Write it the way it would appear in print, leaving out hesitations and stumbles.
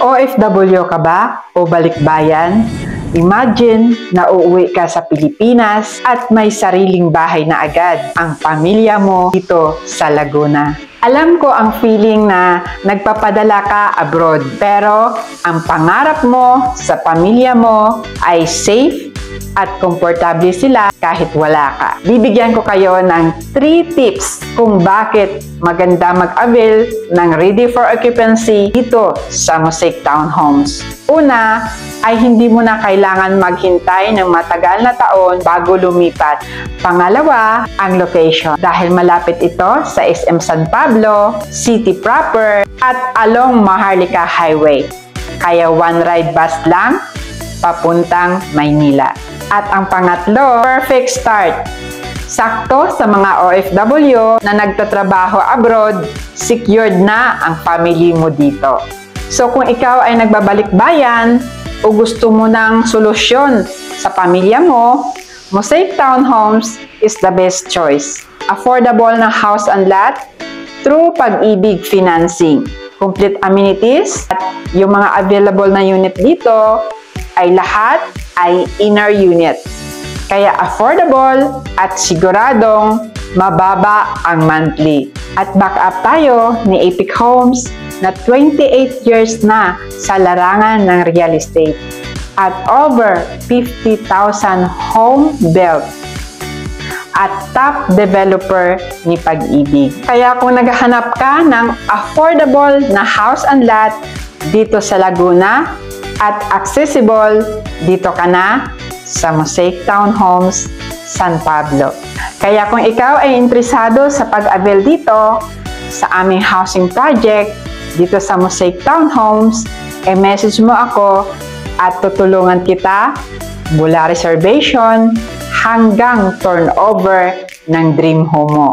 OFW ka ba o balikbayan? Imagine na uuwi ka sa Pilipinas at may sariling bahay na agad ang pamilya mo dito sa Laguna. Alam ko ang feeling na nagpapadala ka abroad, pero ang pangarap mo sa pamilya mo ay safe at komportable sila kahit wala ka. Bibigyan ko kayo ng 3 tips kung bakit maganda mag-avail ng Ready for Occupancy dito sa Mosaic Townhomes. Una, ay hindi mo na kailangan maghintay ng matagal na taon bago lumipat. Pangalawa, ang location. Dahil malapit ito sa SM San Pablo, city proper, at along Maharlika Highway. Kaya one ride bus lang, papuntang Maynila. At ang pangatlo, perfect start. Sakto sa mga OFW na nagtatrabaho abroad, secured na ang family mo dito. So kung ikaw ay nagbabalik-bayan o gusto mo ng solusyon sa pamilya mo, Mosaic Townhomes is the best choice. Affordable na house and lot through Pag-ibig Financing. Complete amenities at yung mga available na unit dito ay lahat ay inner unit. Kaya affordable at siguradong mababa ang monthly. At back up tayo ni Epic Homes na 28 years na sa larangan ng real estate at over 50,000 home built at top developer ni Pag-ibig. Kaya kung naghahanap ka ng affordable na house and lot dito sa Laguna at accessible, dito ka na sa Mosaic Townhomes, San Pablo. Kaya kung ikaw ay interesado sa pag-avail dito sa aming housing project dito sa Mosaic Townhomes, message mo ako at tutulungan kita mula reservation hanggang turnover ng dream home mo.